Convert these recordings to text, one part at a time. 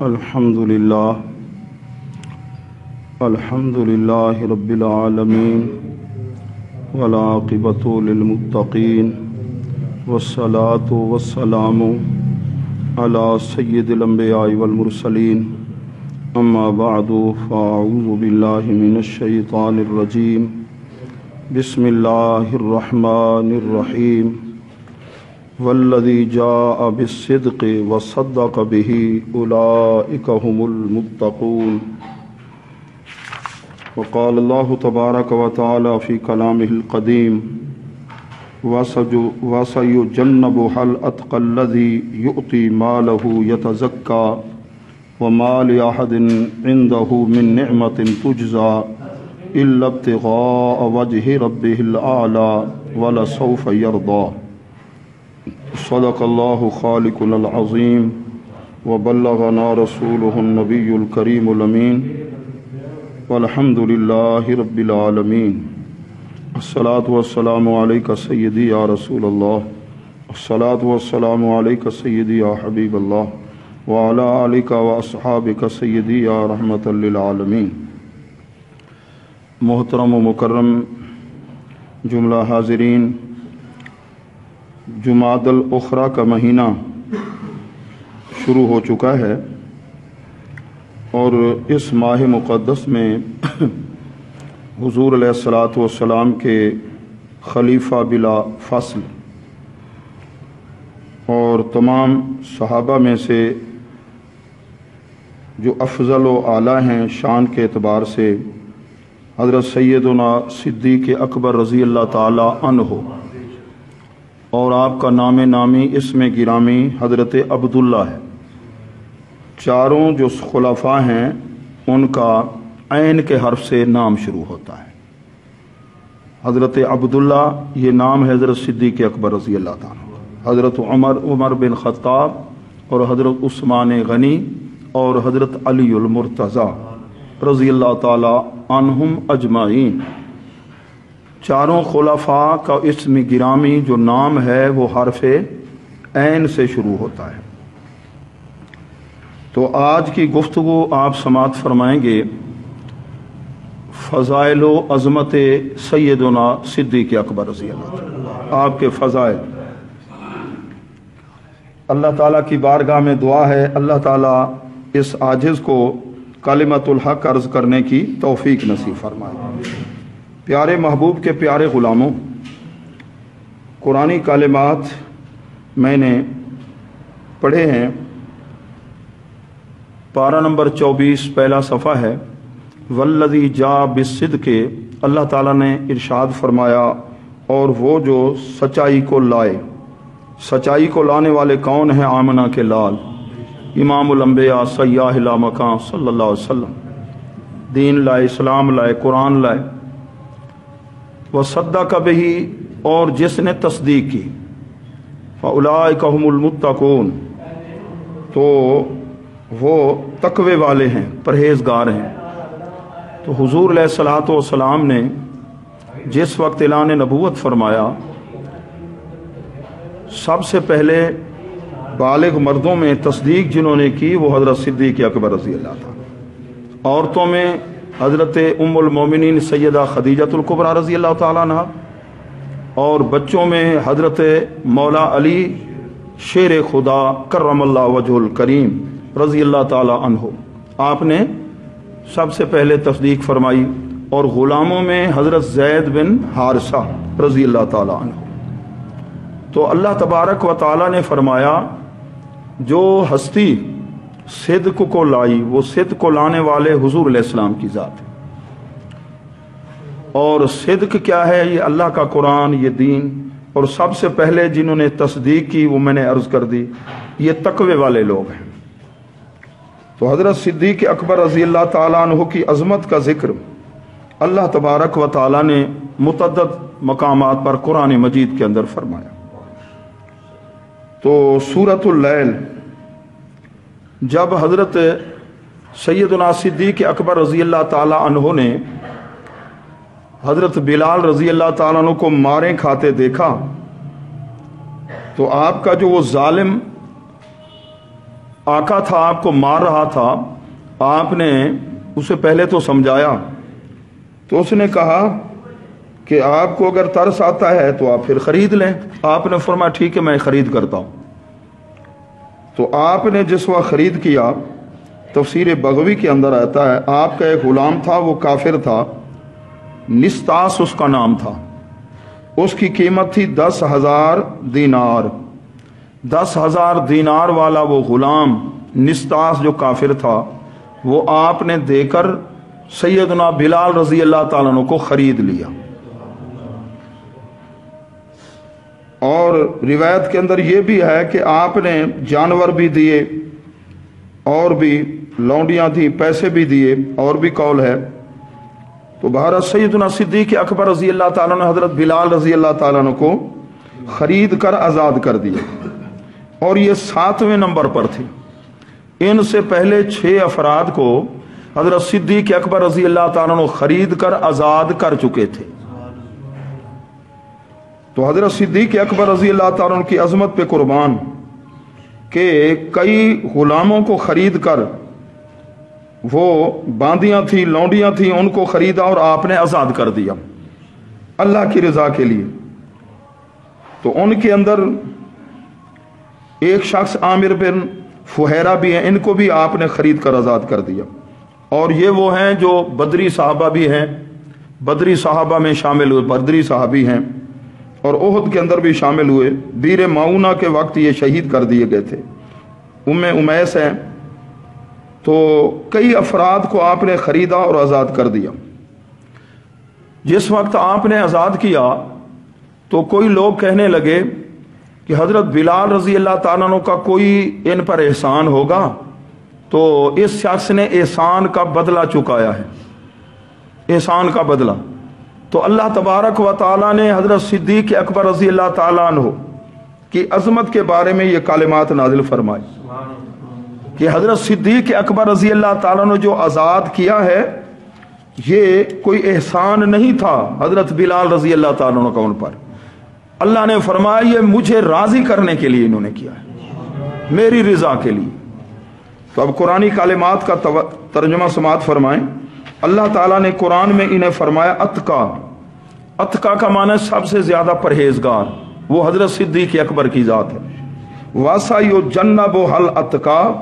الحمد لله رب العالمين والعاقبة للمتقين والصلاة والسلام على سيد الأنبياء والمرسلين أما بعد فأعوذ بالله من الشيطان الرجيم بسم الله الرحمن الرحيم والذي جاء بالصدق وصدق به أولئك هم المتقون. وقال الله تبارك وتعالى في كلامه القديم وسيجنبها الأتقى الذي يؤتي ماله يتزكى وما لأحد عنده من نعمة تجزى إلا ابتغاء وجه ربه الأعلى ولسوف يرضى. صدق الله خالقنا العظيم وبلغنا رسوله النبي الكريم الأمين والحمد لله رب العالمين. الصلاة والسلام عليك سيدي يا رسول الله، الصلاة والسلام عليك سيدي يا حبيب الله وعلى آلك وأصحابك سيدي يا رحمة للعالمين. محترم و مکرم جملہ حاضرین، جمادی الاخری کا مہینہ شروع ہو چکا ہے اور اس ماہ مقدس میں حضور علیہ الصلاۃ والسلام کے خلیفہ بلا فصل اور تمام صحابہ میں سے جو افضل و اعلیٰ ہیں شان کے اعتبار سے، حضرت سیدنا صدیق اکبر رضی اللہ تعالی عنہ اور آپ کا نام نامی اسم گرامی حضرت عبداللہ ہے. چاروں جو خلفاء ہیں ان کا عین کے حرف سے نام شروع ہوتا ہے. حضرت عبداللہ یہ نام ہے حضرت صدیق اکبر رضی اللہ تعالیٰ، حضرت عمر بن خطاب اور حضرت عثمان غنی اور حضرت علی المرتضی رضی اللہ تعالی عنہم اجمعین. چاروں خلفاء کا اسم گرامی جو نام ہے وہ حرف عین سے شروع ہوتا ہے. تو آج کی گفتگو آپ سماعت فرمائیں گے فضائل و عظمت سیدنا صدیق اکبر رضی اللہ تعالی، آپ کے فضائل. اللہ تعالیٰ کی بارگاہ میں دعا ہے اللہ تعالیٰ اس عاجز کو کلمۃ الحق عرض کرنے کی توفیق نصیب فرمائے. پیارے محبوب کے پیارے غلاموں، قرآنی کلمات میں نے پڑھے ہیں. پارہ نمبر 24 پہلا صفحہ ہے. والذی جاء بالصدق، اللہ تعالیٰ نے ارشاد فرمایا اور وہ جو سچائی کو لائے. سچائی کو لانے والے کون ہیں؟ آمنہ کے لال امام الانبیاء سیاہ لا مکان صلی اللہ علیہ وسلم. دین لائے، اسلام لائے، قرآن لائے. وصدق بہ، اور جس نے تصدیق کی. فاولئک ھم المتقون، تو وہ تقوی والے ہیں، پرہیزگار ہیں. تو حضور علیہ الصلوۃ والسلام نے جس وقت اعلان نبوت فرمایا، سب سے پہلے بالغ مردوں میں تصدیق جنہوں نے کی وہ حضرت صدیق اکبر رضی اللہ تعالیٰ. عورتوں میں حضرت ام المومنین سیدہ خدیجۃ الکبریٰ رضی اللہ تعالیٰ عنہ، اور بچوں میں حضرت مولا علی شیر خدا کرم اللہ وجہ الکریم رضی اللہ تعالیٰ عنہ، آپ نے سب سے پہلے تصدیق فرمائی. اور غلاموں میں حضرت زید بن حارثہ رضی اللہ تعالیٰ عنہ. تو اللہ تبارک و تعالیٰ نے فرمایا جو ہستی صدق کو لائی وہ صدق کو لانے والے حضور علیہ السلام کی ذات ہے. اور صدق کیا ہے؟ یہ اللہ کا قرآن، یہ دین. اور سب سے پہلے جنہوں نے تصدیق کی وہ میں نے عرض کر دی، یہ تقوی والے لوگ ہیں. تو حضرت صدیق اکبر رضی اللہ تعالیٰ عنہ کی عظمت کا ذکر اللہ تبارک و تعالیٰ نے متعدد مقامات پر قرآن مجید کے اندر فرمایا. تو سورۃ اللیل جب حضرت سیدنا صدیق اکبر رضی اللہ تعالیٰ عنہ نے حضرت بلال رضی اللہ تعالیٰ عنہ کو ماریں کھاتے دیکھا تو آپ کا جو وہ ظالم آقا تھا آپ کو مار رہا تھا، آپ نے اسے پہلے تو سمجھایا، تو اس نے کہا کہ آپ کو اگر ترس آتا ہے تو آپ پھر خرید لیں۔ آپ نے فرمایا ٹھیک ہے میں خرید کرتا ہوں۔ تو آپ نے جس وقت خرید کیا، تفسیر بغوی کے اندر آتا ہے آپ کا ایک غلام تھا، وہ کافر تھا، نستاس اس کا نام تھا، اس کی قیمت تھی 10,000 دینار۔ 10,000 دینار والا وہ غلام نستاس جو کافر تھا، وہ آپ نے دے کر سیدنا بلال رضی اللہ تعالیٰ عنہ کو خرید لیا۔ اور روایت کے اندر یہ بھی ہے کہ آپ نے جانور بھی دیے اور بھی لونڈیاں تھیں، پیسے بھی دیے، اور بھی قول ہے۔ تو بہرحال سیدنا صدیق اکبر رضی اللہ تعالیٰ نے حضرت بلال رضی اللہ تعالیٰ عنہ کو خرید کر آزاد کر دیا، اور یہ 7ویں نمبر پر تھے۔ ان سے پہلے 6 افراد کو حضرت صدیق اکبر رضی اللہ تعالیٰ عنہ خرید کر آزاد کر چکے تھے۔ تو حضرت صدیق اکبر رضی اللہ تعالیٰ عنہ کی عظمت پہ قربان کہ کئی غلاموں کو خرید کر، وہ باندیاں تھیں، لونڈیاں تھیں، ان کو خریدا اور آپ نے آزاد کر دیا اللہ کی رضا کے لیے۔ تو ان کے اندر ایک شخص عامر بن فہیرہ بھی ہیں، ان کو بھی آپ نے خرید کر آزاد کر دیا۔ اور یہ وہ ہیں جو بدری صحابہ بھی ہیں، بدری صحابہ میں شامل ہوئے، بدری صحابی ہیں، اور احد کے اندر بھی شامل ہوئے۔ بیر معونہ کے وقت یہ شہید کر دیے گئے تھے۔ امیس ہیں۔ تو کئی افراد کو آپ نے خریدا اور آزاد کر دیا۔ جس وقت آپ نے آزاد کیا تو کوئی لوگ کہنے لگے کہ حضرت بلال رضی اللہ تعالیٰ عنہ کا کوئی ان پر احسان ہوگا، تو اس شخص نے احسان کا بدلہ چکایا ہے، احسان کا بدلہ۔ تو اللہ تبارک و تعالیٰ نے حضرت صدیق اکبر رضی اللہ تعالیٰ عنہ کی عظمت کے بارے میں یہ کلمات نازل فرمائی کہ حضرت صدیق اکبر رضی اللہ تعالیٰ عنہ جو آزاد کیا ہے، یہ کوئی احسان نہیں تھا حضرت بلال رضی اللہ تعالیٰ عنہ کا ان پر۔ اللہ نے فرمایا یہ مجھے راضی کرنے کے لیے انہوں نے کیا ہے، میری رضا کے لیے۔ تو اب قرآنی کلمات کا ترجمہ سماعت فرمائیں۔ اللہ تعالیٰ نے قرآن میں انہیں فرمایا اتقا۔ اتقا کا معنی سب سے زیادہ پرہیزگار، وہ حضرت صدیق اکبر کی ذات ہے۔ وَسَيُجَنَّبُهَا الْأَتْقَى،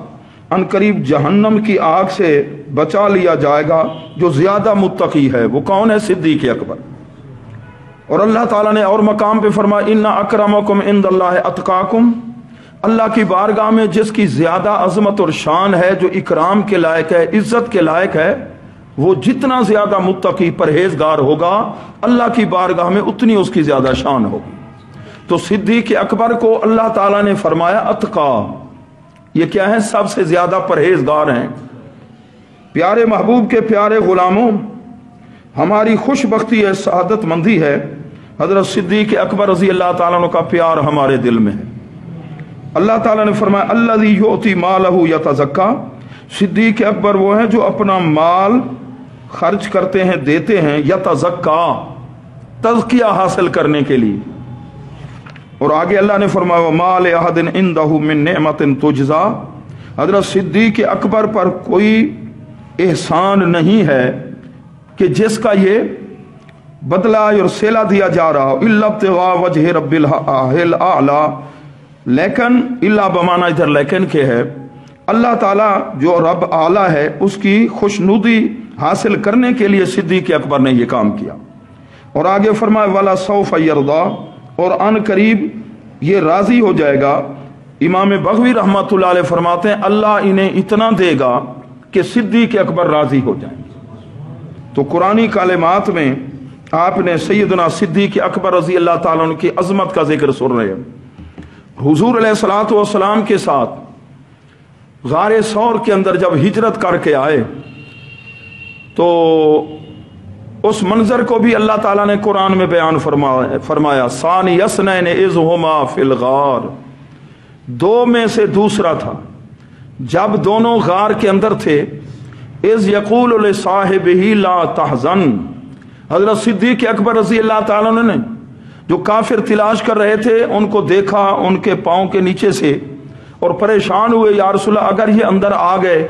ان قریب جہنم کی آگ سے بچا لیا جائے گا جو زیادہ متقی ہے۔ وہ کون ہے؟ صدیق اکبر۔ اور اللہ تعالیٰ نے اور مقام پہ فرمایا اِنَّ أَكْرَمَكُمْ عِندَ اللَّهِ أَتْقَاكُمْ، اللہ کی بارگاہ میں جس کی زیادہ عظمت اور شان ہے، جو اکرام کے لائق ہے، عزت کے لائق ہے، وہ جتنا زیادہ متقی پرہیزگار ہوگا اللہ کی بارگاہ میں اتنی اس کی زیادہ شان ہوگی۔ تو صدیق اکبر کو اللہ تعالیٰ نے فرمایا اتقا، یہ کیا ہے؟ سب سے زیادہ پرہیزگار ہیں۔ پیارے محبوب کے پیارے غلاموں، ہماری خوش بختی ہے، سعادت مندی ہے، حضرت صدیق اکبر رضی اللہ تعالیٰ عنہ کا پیار ہمارے دل میں ہے۔ اللہ تعالیٰ نے فرمایا الذی یؤتی مالہ یتزکا، صدیق اکبر وہ ہیں جو اپنا مال خرچ کرتے ہیں، دیتے ہیں، یتزکا، تزکیہ حاصل کرنے کے لیے۔ اور آگے اللہ نے فرمایا وَمَا لِأَحَدٍ عِندَهُ مِن نِعْمَةٍ تُجْزَىٰ، حضرت صدیق اکبر پر کوئی احسان نہیں ہے کہ جس کا یہ بدلہ اور صلہ دیا جا رہا ہو، إِلَّا ابْتِغَاءَ وَجْهِ رَبِّ الْأَعْلَىٰ، لیکن اللہ بمانا ادھر لیکن کے ہے، اللہ تعالیٰ جو رب اعلیٰ ہے اس کی خوشنودی حاصل کرنے کے لیے صدیق اکبر نے یہ کام کیا۔ اور آگے فرمایا وَلَا سَوْفَ يَرْضَىٰ، اور ان قریب یہ راضی ہو جائے گا۔ امام بغوی رحمۃ اللہ علیہ فرماتے ہیں اللہ انہیں اتنا دے گا کہ صدیق اکبر راضی ہو جائیں۔ تو قرآنی کلمات میں آپ نے سیدنا صدیق اکبر رضی اللہ تعالیٰ عنہ کی عظمت کا ذکر سن رہے ہیں۔ حضور علیہ الصلوۃ والسلام کے ساتھ غار ثور کے اندر جب ہجرت کر کے آئے تو اس منظر کو بھی اللہ تعالیٰ نے قرآن میں بیان فرمایا ثانی اثنین اذ ہما فی الغار، دو میں سے دوسرا تھا جب دونوں غار کے اندر تھے، اذ یقول لصاحبہ لا تحزن، حضرت صدیق اکبر رضی اللہ تعالیٰ عنہ نے جو کافر تلاش کر رہے تھے ان کو دیکھا، ان کے پاؤں کے نیچے سے اور پریشان ہوئے، یا رسول اللہ اگر یہ اندر آ گئے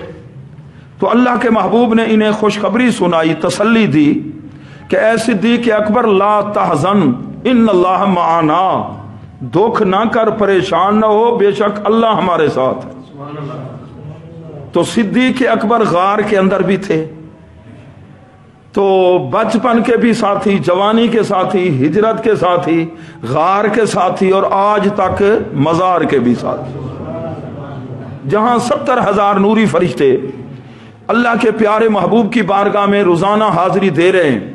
تو اللہ کے محبوب نے انہیں خوشخبری سنائی، تسلی دی کہ اے صدیق اکبر لا تحزن ان اللہ معنا، دکھ نہ کر، پریشان نہ ہو، بے شک اللہ ہمارے ساتھ ہے۔ تو صدیق اکبر غار کے اندر بھی تھے، تو بچپن کے بھی ساتھی، جوانی کے ساتھی، ہجرت کے ساتھی، غار کے ساتھی، اور آج تک مزار کے بھی ساتھی، جہاں 70,000 نوری فرشتے اللہ کے پیارے محبوب کی بارگاہ میں روزانہ حاضری دے رہے ہیں۔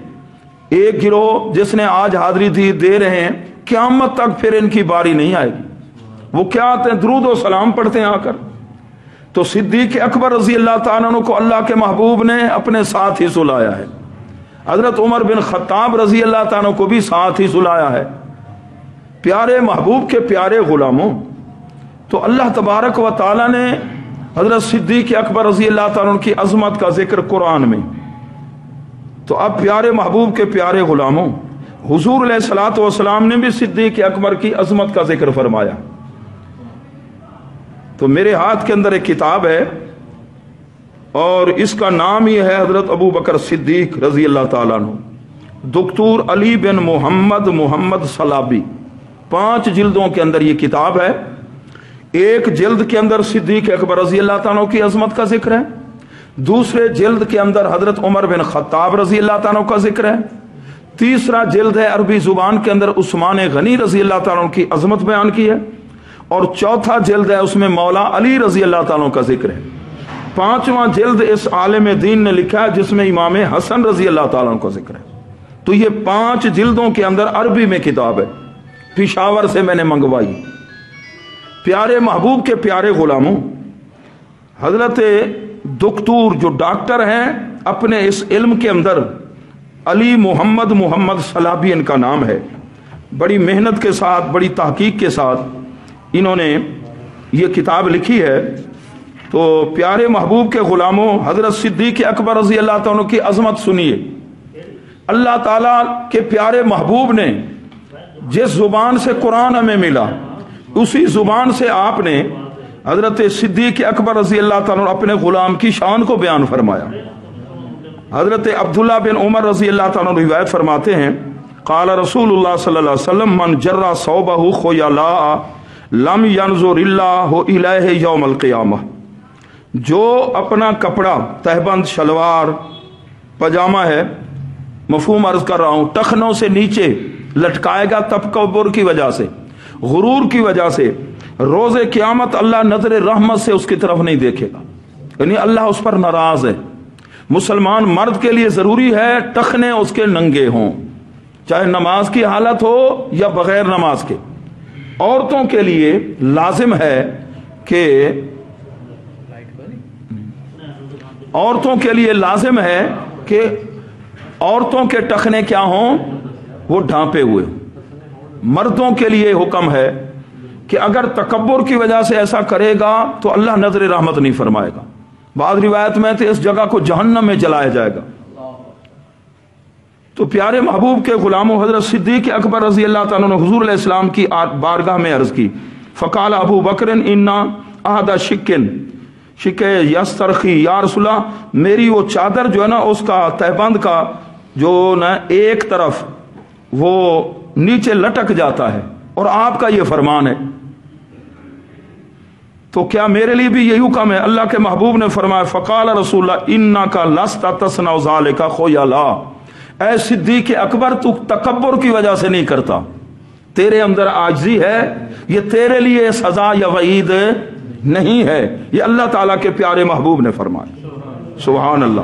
ایک گروہ جس نے آج حاضری دی دے رہے ہیں، قیامت تک پھر ان کی باری نہیں آئے گی۔ وہ کیا آتے ہیں؟ درود و سلام پڑھتے ہیں آ کر۔ تو صدیق اکبر رضی اللہ تعالیٰ عنہ کو اللہ کے محبوب نے اپنے ساتھ ہی سلایا ہے، حضرت عمر بن خطاب رضی اللہ تعالیٰ عنہ کو بھی ساتھ ہی سلایا ہے۔ پیارے محبوب کے پیارے غلاموں، تو اللہ تبارک و تعالیٰ نے حضرت صدیق اکبر رضی اللہ تعالیٰ عنہ کی عظمت کا ذکر قرآن میں، تو اب پیارے محبوب کے پیارے غلاموں، حضور علیہ الصلوۃ والسلام نے بھی صدیق اکبر کی عظمت کا ذکر فرمایا۔ تو میرے ہاتھ کے اندر ایک کتاب ہے اور اس کا نام یہ ہے حضرت ابو بکر صدیق رضی اللہ تعالیٰ عنہ، دکتور علی بن محمد صلابی، 5 جلدوں کے اندر یہ کتاب ہے۔ ایک جلد کے اندر صدیق اکبر رضی اللہ تعالیٰ عنہ کی عظمت کا ذکر ہے، دوسرے جلد کے اندر حضرت عمر بن خطاب رضی اللہ تعالیٰ عنہ کا ذکر ہے، تیسرا جلد ہے عربی زبان کے اندر عثمان غنی رضی اللہ تعالیٰ عنہ کی عظمت بیان کی ہے، اور چوتھا جلد ہے اس میں مولا علی رضی اللہ تعالیٰ عنہ کا ذکر ہے، 5واں جلد اس عالم دین نے لکھا ہے جس میں امام حسن رضی اللہ تعالیٰ عنہ کا ذکر ہے۔ تو یہ 5 جلدوں کے اندر عربی میں کتاب ہے، پشاور سے میں نے منگوائی۔ پیارے محبوب کے پیارے غلاموں، حضرت دکتور جو ڈاکٹر ہیں، اپنے اس علم کے اندر علی محمد صلابی ان کا نام ہے، بڑی محنت کے ساتھ، بڑی تحقیق کے ساتھ انہوں نے یہ کتاب لکھی ہے۔ تو پیارے محبوب کے غلاموں، حضرت صدیق اکبر رضی اللہ تعالیٰ کی عظمت سنیے۔ اللہ تعالیٰ کے پیارے محبوب نے جس زبان سے قرآن ہمیں ملا، اسی زبان سے آپ نے حضرت صدیق اکبر رضی اللہ تعالیٰ اپنے غلام کی شان کو بیان فرمایا۔ حضرت عبداللہ بن عمر رضی اللہ تعالیٰ روایت فرماتے ہیں، قال رسول اللہ صلی اللہ علیہ وسلم من جرى ثوبه خیلاء لم ينظر اللہ الیہ یوم القیامہ، جو اپنا کپڑا، تہبند، شلوار، پاجامہ ہے، مفہوم عرض کر رہا ہوں، ٹخنوں سے نیچے لٹکائے گا تکبر کی وجہ سے، غرور کی وجہ سے، روز قیامت اللہ نظر رحمت سے اس کی طرف نہیں دیکھے گا، یعنی اللہ اس پر ناراض ہے۔ مسلمان مرد کے لیے ضروری ہے ٹخنے اس کے ننگے ہوں، چاہے نماز کی حالت ہو یا بغیر نماز کے۔ عورتوں کے لیے لازم ہے کہ عورتوں کے ٹخنے کیا ہوں؟ وہ ڈھانپے ہوئے۔ مردوں کے لیے حکم ہے کہ اگر تکبر کی وجہ سے ایسا کرے گا تو اللہ نظر رحمت نہیں فرمائے گا۔ بعض روایت میں تو اس جگہ کو جہنم میں جلایا جائے گا۔ تو پیارے محبوب کے غلاموں، حضرت صدیق اکبر رضی اللہ تعالیٰ نے حضور علیہ السلام کی بارگاہ میں عرض کی، فقال ابو بکر انا احد شک یسترخی، یا رسول اللہ میری وہ چادر جو ہے نا، اس کا تہبند کا جو نا ایک طرف وہ نیچے لٹک جاتا ہے، اور آپ کا یہ فرمان ہے، تو کیا میرے لیے بھی یہی حکم ہے؟ اللہ کے محبوب نے فرمایا، فقال رسول اللہ انک لست تصنع ذلک خیلا، اے صدیق اکبر تو تکبر کی وجہ سے نہیں کرتا، تیرے اندر عاجزی ہے، یہ تیرے لیے سزا یا وعید نہیں ہے، یہ اللہ تعالیٰ کے پیارے محبوب نے فرمایا۔ سبحان اللہ۔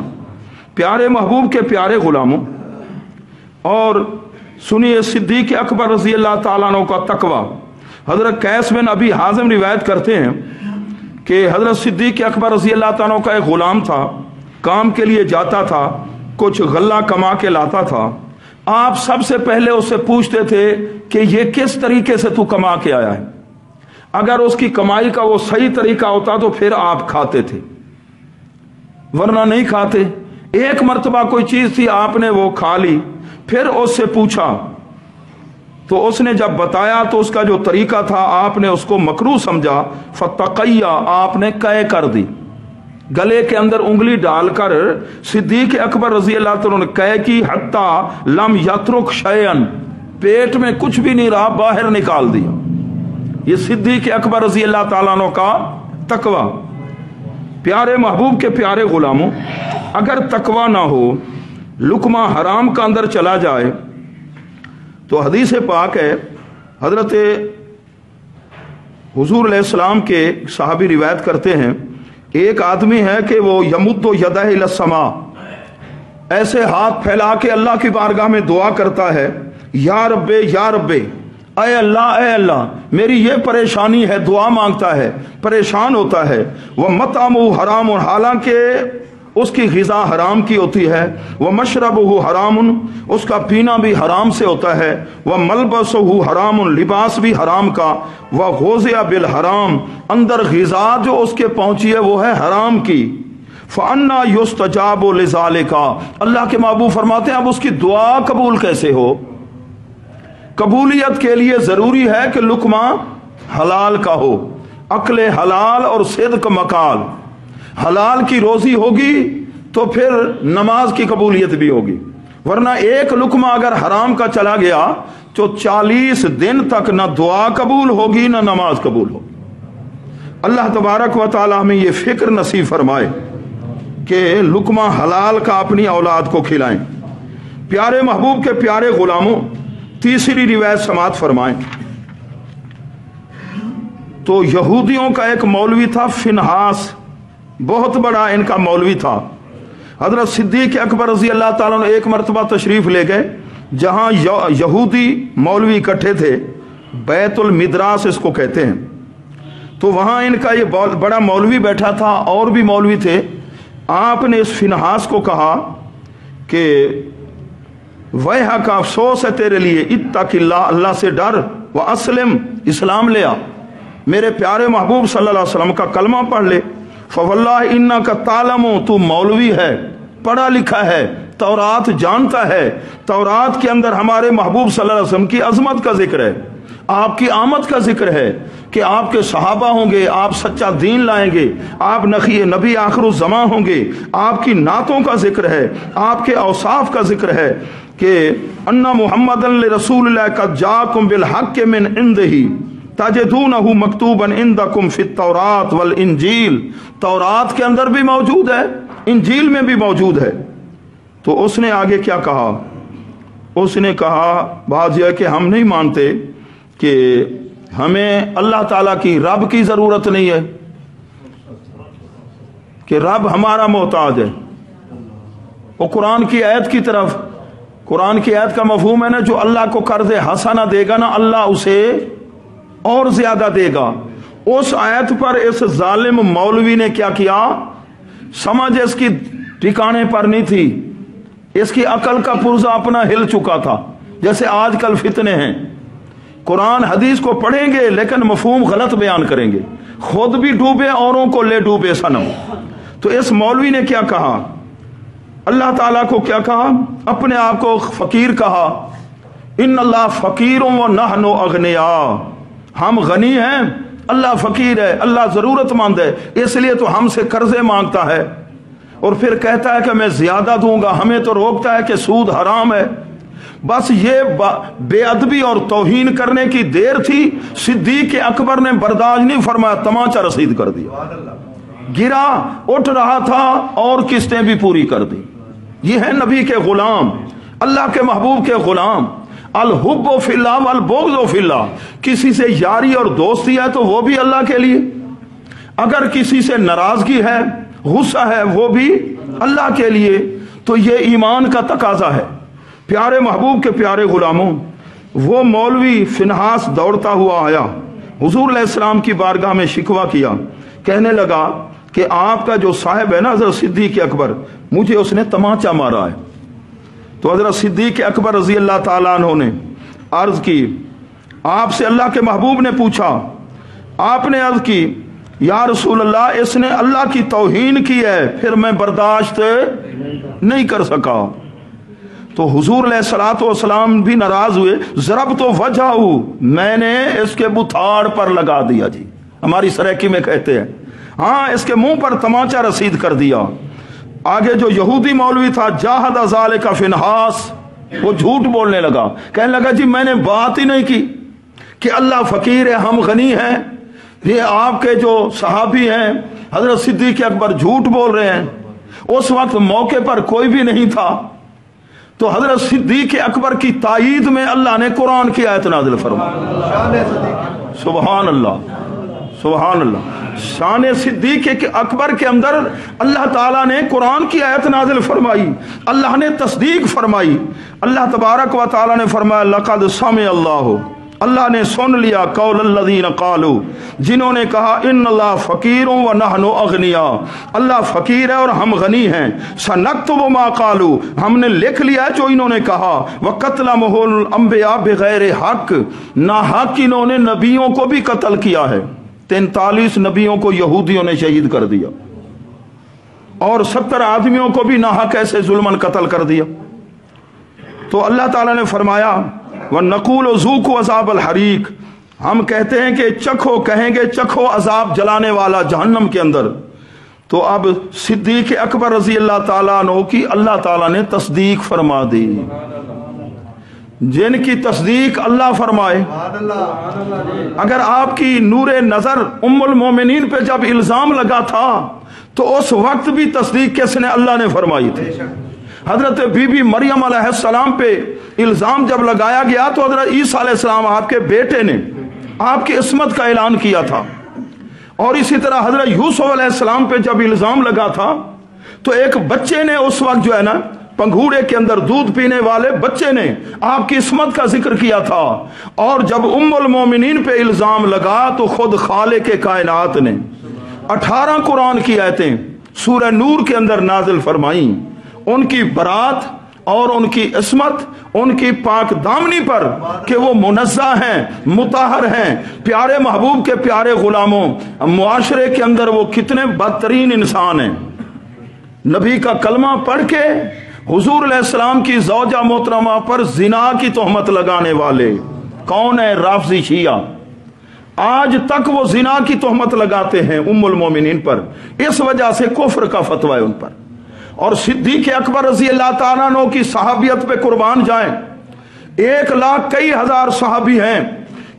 پیارے محبوب کے پیارے غلاموں، اور سنیے صدیق اکبر رضی اللہ تعالیٰ عنہ کا تقوی۔ حضرت قیس بن ابی حازم روایت کرتے ہیں کہ حضرت صدیق اکبر رضی اللہ تعالیٰ کا ایک غلام تھا، کام کے لیے جاتا تھا، کچھ غلہ کما کے لاتا تھا، آپ سب سے پہلے اس سے پوچھتے تھے کہ یہ کس طریقے سے تو کما کے آیا ہے؟ اگر اس کی کمائی کا وہ صحیح طریقہ ہوتا تو پھر آپ کھاتے تھے، ورنہ نہیں کھاتے۔ ایک مرتبہ کوئی چیز تھی، آپ نے وہ کھا لی، پھر اس سے پوچھا تو اس نے جب بتایا تو اس کا جو طریقہ تھا آپ نے اس کو مکروہ سمجھا، فتقیہ آپ نے قے کر دی، گلے کے اندر انگلی ڈال کر صدیق اکبر رضی اللہ عنہ نے قے کی، حتی لم یترک شیئن، پیٹ میں کچھ بھی نہیں رہا، باہر نکال دیا۔ یہ صدیق اکبر رضی اللہ تعالیٰ عنہ کا تقوی۔ پیارے محبوب کے پیارے غلاموں، اگر تقوی نہ ہو، لقمہ حرام کا اندر چلا جائے تو حدیث پاک ہے، حضرت حضور علیہ السلام کے صحابی روایت کرتے ہیں، ایک آدمی ہے کہ وہ یمد یدہ الی السماء، ایسے ہاتھ پھیلا کے اللہ کی بارگاہ میں دعا کرتا ہے، یا رب یا رب، اے اللہ میری یہ پریشانی ہے، دعا مانگتا ہے، پریشان ہوتا ہے، وہ مطعمہ حرام، حالانکہ اس کی غذا حرام کی ہوتی ہے، وہ مشربہ حرام، اس کا پینا بھی حرام سے ہوتا ہے، وہ ملبسہ حرام، لباس بھی حرام کا، وہ غوذیہ بالحرام، اندر غذا جو اس کے پہنچی ہے وہ ہے حرام کی، فَأَنَّا يُسْتَجَابُ لِذَالِكَ، اللہ کے محبوب فرماتے ہیں اب اس کی دعا قبول کیسے ہو؟ قبولیت کے لیے ضروری ہے کہ لقمہ حلال کا ہو، عقل حلال اور صدق مقال، حلال کی روزی ہوگی تو پھر نماز کی قبولیت بھی ہوگی، ورنہ ایک لقمہ اگر حرام کا چلا گیا تو 40 دن تک نہ دعا قبول ہوگی نہ نماز قبول ہوگی۔ اللہ تبارک و تعالی ہمیں یہ فکر نصیب فرمائے کہ لقمہ حلال کا اپنی اولاد کو کھلائیں۔ پیارے محبوب کے پیارے غلاموں، تیسری روایت سماعت فرمائیں۔ تو یہودیوں کا ایک مولوی تھا فنحاس، بہت بڑا ان کا مولوی تھا۔ حضرت صدیق اکبر رضی اللہ تعالیٰ نے ایک مرتبہ تشریف لے گئے جہاں یہودی مولوی اکٹھے تھے، بیت المدراس اس کو کہتے ہیں، تو وہاں ان کا یہ بڑا مولوی بیٹھا تھا، اور بھی مولوی تھے۔ آپ نے اس فنحاس کو کہا کہ ویحا کا افسوس ہے تیرے لیے، اتق اللہ، اللہ سے ڈر، واسلم، اسلام لے آ، میرے پیارے محبوب صلی اللہ علیہ وسلم کا کلمہ پڑھ لے، فواللہ انک تعلم، تو مولوی ہے، پڑھا لکھا ہے، تورات جانتا ہے، تورات کے اندر ہمارے محبوب صلی اللہ علیہ وسلم کی عظمت کا ذکر ہے، آپ کی آمد کا ذکر ہے کہ آپ کے صحابہ ہوں گے، آپ سچا دین لائیں گے، آپ نبی آخر الزماں ہوں گے، آپ کی نعتوں کا ذکر ہے، آپ کے اوصاف کا ذکر ہے کہ ان محمد رسول اللہ قد جاءکم بالحق من عنده تجدونہ مکتوبا عندکم فی التوراۃ والانجیل، تورات کے اندر بھی موجود ہے، انجیل میں بھی موجود ہے۔ تو اس نے آگے کیا کہا؟ اس نے کہا بات یہ ہے کہ ہم نہیں مانتے کہ ہمیں اللہ تعالیٰ کی رب کی ضرورت نہیں ہے، کہ رب ہمارا محتاج ہے۔ وہ قرآن کی آیت کی طرف، قرآن کی آیت کا مفہوم ہے نا، جو اللہ کو قرض حسنہ دے گا نا، اللہ اسے اور زیادہ دے گا۔ اس آیت پر اس ظالم مولوی نے کیا کیا؟ سمجھ اس کی ٹھکانے پر نہیں تھی، اس کی عقل کا پرزہ اپنا ہل چکا تھا، جیسے آج کل فتنے ہیں، قرآن حدیث کو پڑھیں گے لیکن مفہوم غلط بیان کریں گے، خود بھی ڈوبے اوروں کو لے ڈوبے صنم۔ تو اس مولوی نے کیا کہا؟ اللہ تعالیٰ کو کیا کہا؟ اپنے آپ کو فقیر کہا، ان اللہ فقیر و نحن اغنیاء، ہم غنی ہیں، اللہ فقیر ہے، اللہ ضرورت مند ہے، اس لیے تو ہم سے قرضے مانگتا ہے، اور پھر کہتا ہے کہ میں زیادہ دوں گا، ہمیں تو روکتا ہے کہ سود حرام ہے۔ بس یہ بے ادبی اور توہین کرنے کی دیر تھی، صدیق اکبر نے برداشت نہیں فرمایا، تمانچہ رسید کر دیا، گرا، اٹھ رہا تھا اور قسطیں بھی پوری کر دی۔ یہ ہے نبی کے غلام، اللہ کے محبوب کے غلام۔ الحب فی اللہ والبغض فی اللہ، کسی سے یاری اور دوستی ہے تو وہ بھی اللہ کے لیے، اگر کسی سے ناراضگی ہے، غصہ ہے، وہ بھی اللہ کے لیے۔ تو یہ ایمان کا تقاضا ہے۔ پیارے محبوب کے پیارے غلاموں، وہ مولوی فنحاس دوڑتا ہوا آیا، حضور علیہ السلام کی بارگاہ میں شکوہ کیا، کہنے لگا کہ آپ کا جو صاحب ہے نا حضرت صدیق اکبر، مجھے اس نے تمانچہ مارا ہے۔ تو حضرت صدیق اکبر رضی اللہ تعالیٰ عنہ نے عرض کی، آپ سے اللہ کے محبوب نے پوچھا، آپ نے عرض کی یا رسول اللہ اس نے اللہ کی توہین کی ہے، پھر میں برداشت نہیں کر سکا۔ تو حضور علیہ الصلوۃ والسلام بھی ناراض ہوئے. ضرب تو وجہ میں نے اس کے بتھاڑ پر لگا دیا. جی ہماری سریکی میں کہتے ہیں ہاں اس کے منہ پر تمانچہ رسید کر دیا. آگے جو یہودی مولوی تھا جاہد ذالک فی الناس، وہ جھوٹ بولنے لگا، کہنے لگا جی میں نے بات ہی نہیں کی کہ اللہ فقیر ہے ہم غنی ہیں. یہ آپ کے جو صحابی ہیں حضرت صدیق اکبر جھوٹ بول رہے ہیں. اس وقت موقع پر کوئی بھی نہیں تھا. تو حضرت صدیق اکبر کی تائید میں اللہ نے قرآن کی آیت نازل فرمائی. سبحان اللہ سبحان اللہ. شان صدیق اکبر کے اندر اللہ تعالیٰ نے قرآن کی آیت نازل فرمائی، اللہ نے تصدیق فرمائی. اللہ تبارک و تعالیٰ نے فرمایا لقد سمع اللہ، اللہ نے سن لیا قول الذین قالوا، جنہوں نے کہا ان اللہ فقیر و نحن اغنیاء، اللہ فقیر ہے اور ہم غنی ہیں. سنکتب ما قالوا، ہم نے لکھ لیا جو انہوں نے کہا. وقتلهم الانبیاء بغیر حق، ناحق انہوں نے نبیوں کو بھی قتل کیا ہے. 43 نبیوں کو یہودیوں نے شہید کر دیا اور 70 آدمیوں کو بھی ناحق ایسے ظلمن قتل کر دیا. تو اللہ تعالیٰ نے فرمایا وَنَقُولُ ذُوقُوا عَذَابَ الْحَرِيقِ، ہم کہتے ہیں کہ چکھو، کہیں گے چکھو عذاب جلانے والا جہنم کے اندر. تو اب صدیق اکبر رضی اللہ تعالیٰ عنہ کی اللہ تعالیٰ نے تصدیق فرما دی. جن کی تصدیق اللہ فرمائے. اگر آپ کی نور نظر ام المومنین پہ جب الزام لگا تھا تو اس وقت بھی تصدیق کس نے؟ اللہ نے فرمائی تھی. حضرت بی بی مریم علیہ السلام پہ الزام جب لگایا گیا تو حضرت عیسیٰ علیہ السلام آپ کے بیٹے نے آپ کی عصمت کا اعلان کیا تھا. اور اسی طرح حضرت یوسف علیہ السلام پہ جب الزام لگا تھا تو ایک بچے نے اس وقت جو ہے نا پنگھوڑے کے اندر دودھ پینے والے بچے نے آپ کی عصمت کا ذکر کیا تھا. اور جب ام المومنین پہ الزام لگا تو خود خالق کائنات نے 18 قرآن کی آیتیں سورہ نور کے اندر نازل فرمائیں، ان کی برات اور ان کی عصمت، ان کی پاک دامنی پر کہ وہ منزہ ہیں، مطہر ہیں، پیارے محبوب کے پیارے غلاموں. معاشرے کے اندر وہ کتنے بدترین انسان ہیں. نبی کا کلمہ پڑھ کے حضور علیہ السلام کی زوجہ محترمہ پر زنا کی تہمت لگانے والے کون ہیں؟ رافضی شیعہ. آج تک وہ زنا کی تہمت لگاتے ہیں ام المومنین پر، اس وجہ سے کفر کا فتویٰ ہے ان پر. اور صدیق اکبر رضی اللہ تعالیٰ عنہ کی صحابیت پہ قربان جائیں. 1 لاکھ کئی ہزار صحابی ہیں،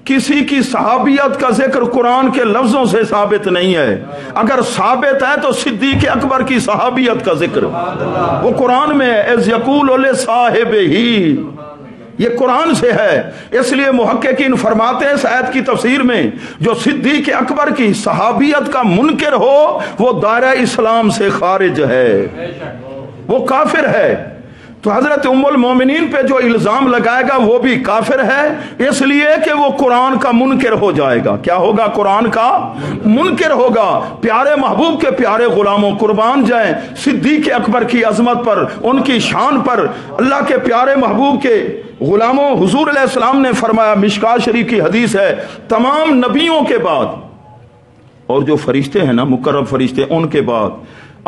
کسی کی صحابیت کا ذکر قرآن کے لفظوں سے ثابت نہیں ہے. اگر ثابت ہے تو صدیق اکبر کی صحابیت کا ذکر وہ قرآن میں ہے. اذ یقول لصاحبہ، یہ قرآن سے ہے. اس لیے محققین فرماتے ہیں اس آیت کی تفسیر میں جو صدیق اکبر کی صحابیت کا منکر ہو وہ دائرہ اسلام سے خارج ہے، وہ کافر ہے. تو حضرت ام المومنین پہ جو الزام لگائے گا وہ بھی کافر ہے، اس لیے کہ وہ قرآن کا منکر ہو جائے گا. کیا ہوگا؟ قرآن کا منکر ہوگا. پیارے محبوب کے پیارے غلاموں قربان جائیں صدیق اکبر کی عظمت پر، ان کی شان پر. اللہ کے پیارے محبوب کے غلاموں حضور علیہ السلام نے فرمایا، مشکاۃ شریف کی حدیث ہے، تمام نبیوں کے بعد اور جو فرشتے ہیں نا مقرب فرشتے، ان کے بعد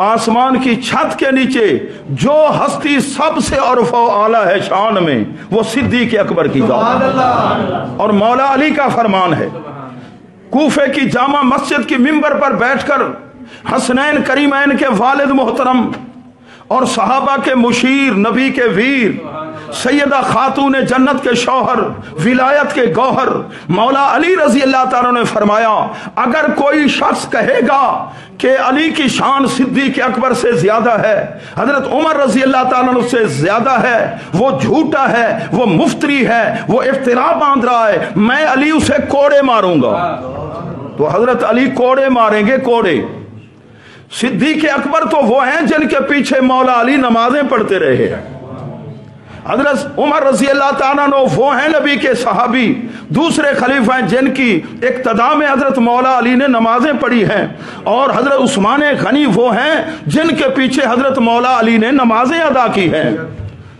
آسمان کی چھت کے نیچے جو ہستی سب سے عرف و اعلیٰ ہے شان میں وہ صدیق اکبر کی ذات. اور مولا علی کا فرمان ہے، کوفے کی جامع مسجد کی ممبر پر بیٹھ کر حسنین کریمین کے والد محترم اور صحابہ کے مشیر، نبی کے ویر، سیدہ خاتون جنت کے شوہر، ولایت کے گوہر مولا علی رضی اللہ تعالیٰ نے فرمایا، اگر کوئی شخص کہے گا کہ علی کی شان صدیق اکبر سے زیادہ ہے، حضرت عمر رضی اللہ تعالیٰ عنہ سے زیادہ ہے، وہ جھوٹا ہے، وہ مفتری ہے، وہ افتراء باندھ رہا ہے، میں علی اسے کوڑے ماروں گا. تو حضرت علی کوڑے ماریں گے، کوڑے. صدیق اکبر تو وہ ہیں جن کے پیچھے مولا علی نمازیں پڑھتے رہے. حضرت عمر رضی اللہ تعالیٰ عنہ وہ ہیں نبی کے صحابی، دوسرے خلیفہ ہیں جن کی اقتداء میں حضرت مولا علی نے نمازیں پڑھی ہیں. اور حضرت عثمان غنی وہ ہیں جن کے پیچھے حضرت مولا علی نے نمازیں ادا کی ہیں.